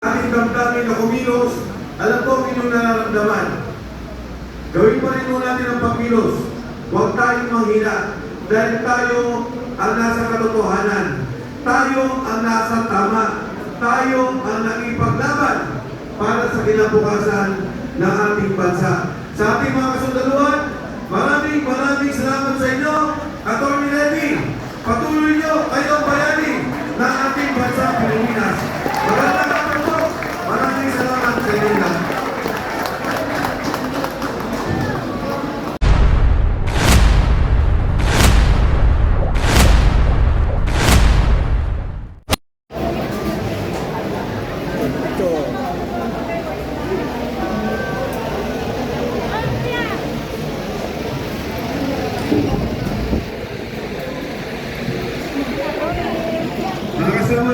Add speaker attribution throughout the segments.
Speaker 1: ating damdamin na kumilos, alam ko ang inyong nararamdaman. Gawin pa rin mo natin ang pagkilos. Huwag tayong manghina dahil tayo ang nasa katotohanan. Tayo ang nasa tama. Tayo ang nakipaglaban para sa kinabukasan ng ating bansa. Sa ating mga kasundaluhan, maraming salamat sa inyo. Atty. Levy, patuloy nyo kayong bayani ng ating bansa Pilipinas. Maraming salamat sa inyo lahat.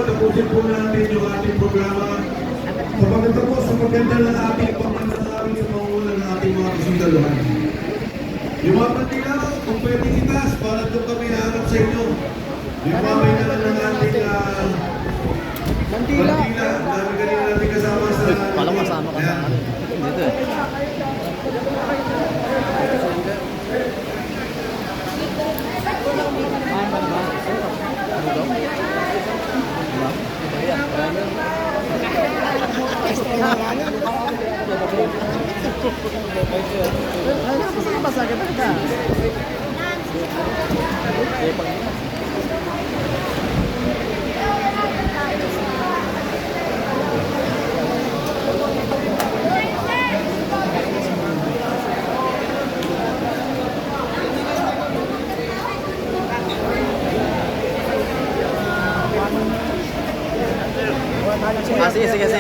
Speaker 1: Tapusin po natin yung ating programa. Sa pagkatapos, sa pagkanda ng ating pagkakasawin sa pangunan ng ating mga kasundaluhan. Yung mga pantila, kung pwede itas, para doon kami harap sa inyo. Yung mamay na lang ng ating pantila. Dami kanina natin kasama sa...
Speaker 2: Palang masama ka sa akin. Dito eh.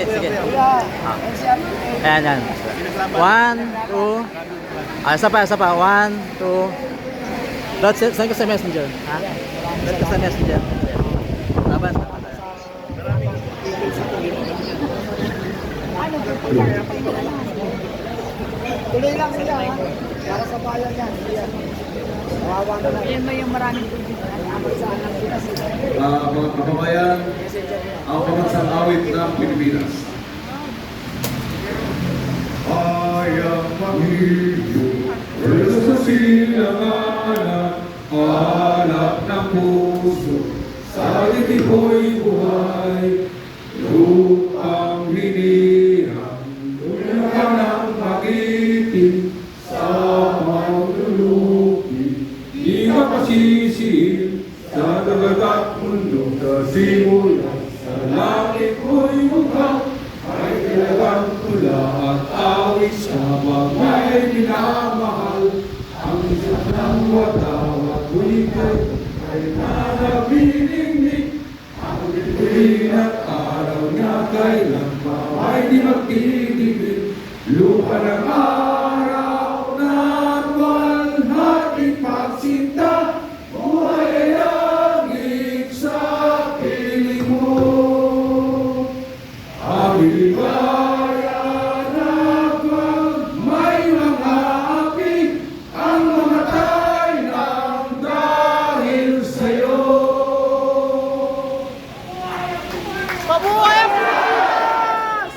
Speaker 2: Sige. Ayan. 1, 2. Isa pa. 1, 2. Send ko sa messenger. Ha? Send ko sa messenger. Laban.
Speaker 3: Tuloy lang sila ha. Para sa bayan yan. Kawawa na lang. Yan ba yung maraming tubig na naabot sa anak sila sila?
Speaker 1: Mga kababayan, ang pamansang awit ng Pilipinas. Ayang pag-ibig, wala sa silanganan, hanap ng puso, sa itipo'y buhay, lupang hinirang, tulad ka ng pag-ibig, sa maululupi, di ka pasisiin, sa dagat at mundo, sa simulan, sa langit ko'y mukhang, ay talagang tula at awit sa mga minamahal. Ang Diyos ng watawat wikay ay nanabilingnig. Ang bituin at araw niya kailan pa ay di magtitigil. Lupa ng araw na walhating pagsinta, buhay ay langit sa piling mo. Bayan at may mga api ang mamatay ng dahil sa'yo.
Speaker 3: Mabuhay ang Pilipinas!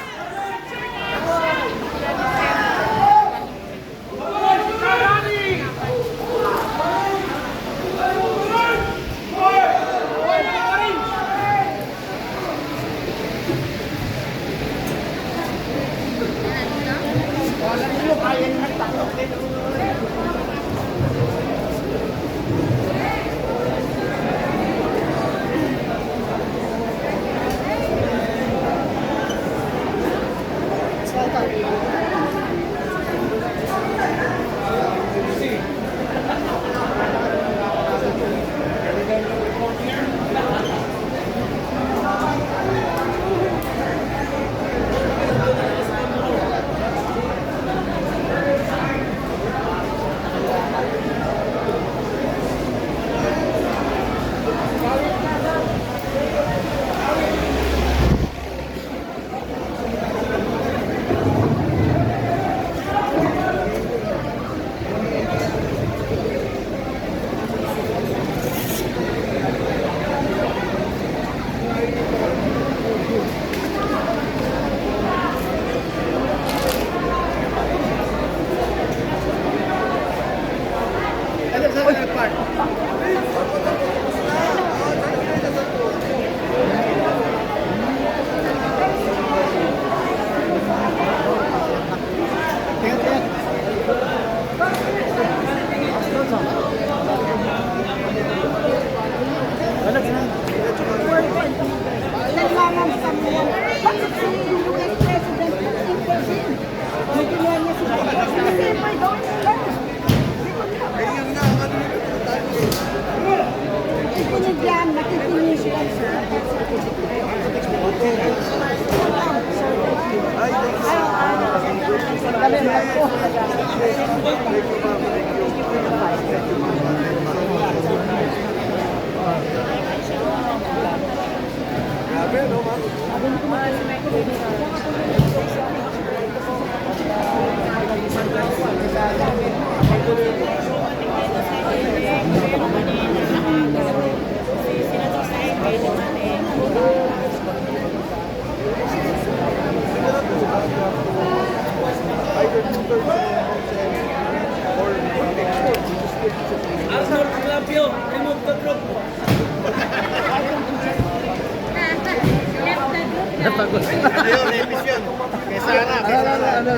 Speaker 4: Ano yun, repis yun. Kesa na, kesa na.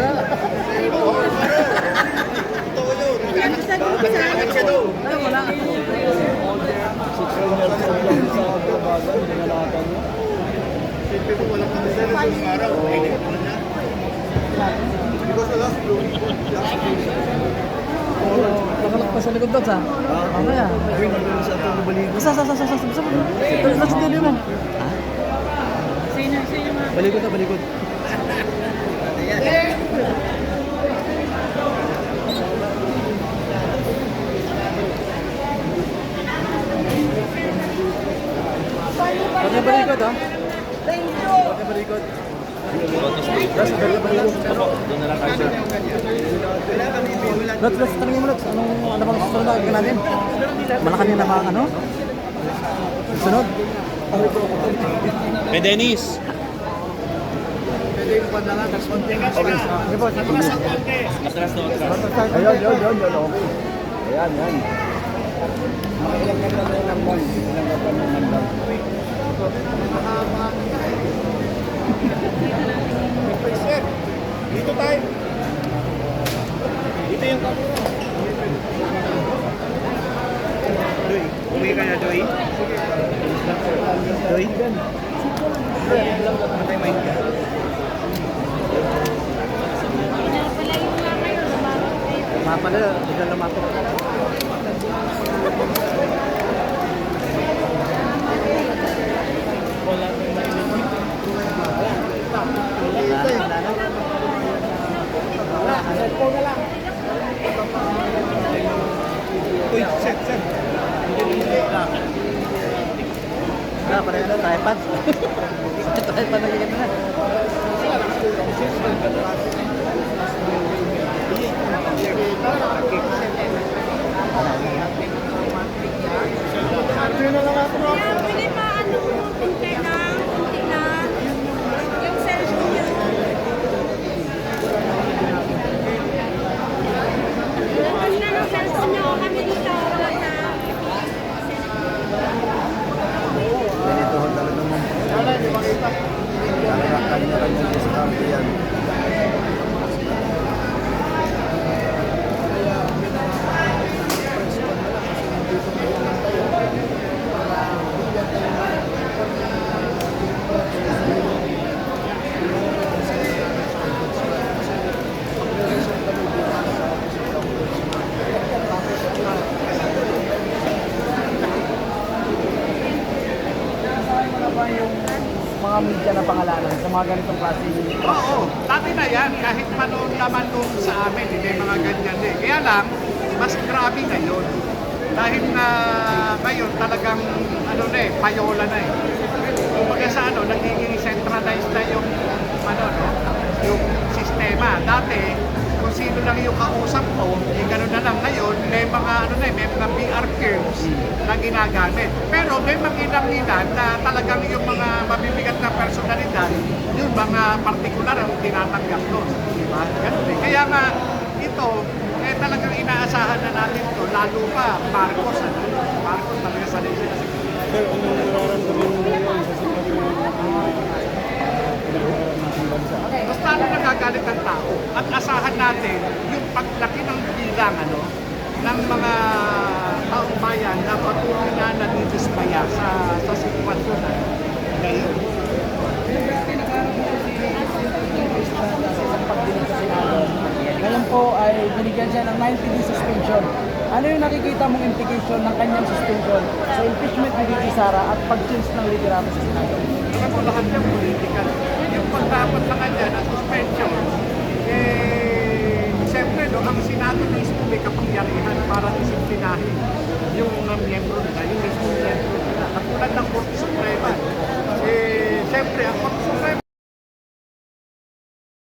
Speaker 4: Totoo yun. Nagkakagat siya daw.
Speaker 2: Wala.
Speaker 4: Siyempre mo walang kabisera sa araw. Ay, hindi ko na. Because the last blue,
Speaker 2: Nakalak pa sa likod doon, sa? Mamaya. Basta. Let's do it, man. Balikod na, balikod. Huwag na balikod, ha? Huwag na balikod. That's Lots, tanongin mo, Lots. Ano bang susunod na gagawin natin? Malakan yung namang ano? Susunod?
Speaker 4: May Dennis.
Speaker 2: Sige po, sige po.
Speaker 4: Atras na, atras.
Speaker 2: Ayun, okay. Ayan. Makilang ganda na lang mo.
Speaker 4: Sir, dito tayo. Dito yung camera. Doy, umuwi ka na, Doy. Doy? Matay mic ka.
Speaker 2: Mapala, biglang lumatok.
Speaker 4: Uy, sir.
Speaker 2: Pareho na, tripod. Tripod na ganyan na.
Speaker 5: Kaya pwede pa ano, kunti na. Yung cellphone niyo. Basta ng cellphone niyo kami dito. Wala na.
Speaker 2: Ganitoon talaga mo. Kanya-kanya diskarte yan. Mga media na pangalanan sa mga ganitong klase.
Speaker 6: Oo, dati na yan. Kahit manoon naman nung sa amin, hindi mga ganyan eh. Kaya lang, mas grabe ngayon. Dahil na ngayon talagang ano na eh, payola na eh. Kumbaga sa ano, nagiging centralized na yung ano, no? Yung sistema. Dati, kung sino lang yung kausap mo, eh gano'n na lang. Ngayon, may mga ano na eh, may mga PR curves na ginagamit. Pero may mga ilang-ilan na talagang yung mga mabibigat na personalidad, yung mga partikular ang tinatanggap doon. Diba? Ganun eh. Kaya nga, ito, eh talagang inaasahan na natin to, lalo pa Marcos, ano? Marcos talaga sa sila.
Speaker 4: Sir, ano nararamdaman mo ngayon sa sitwasyon
Speaker 6: Basta ano nagagalit ng tao at asahan natin yung paglaki ng bilang ano, ng mga taong bayan na patuloy na nadidismaya sa sitwasyon na ngayon.
Speaker 2: Ngayon po ay binigyan siya ng 90 days suspension. Ano yung nakikita mong implication ng kanyang suspension sa impeachment ni VP Sara at pag-change ng liderato sa Senado?
Speaker 6: Alam mo lahat ng political. Yung pagdapat na kanya na suspension, siyempre no, ang Senado mismo may kapangyarihan para disiplinahin yung mga miyembro nila, yung mismo miyembro nila. Katulad ng Korte Suprema. Siyempre, ang Korte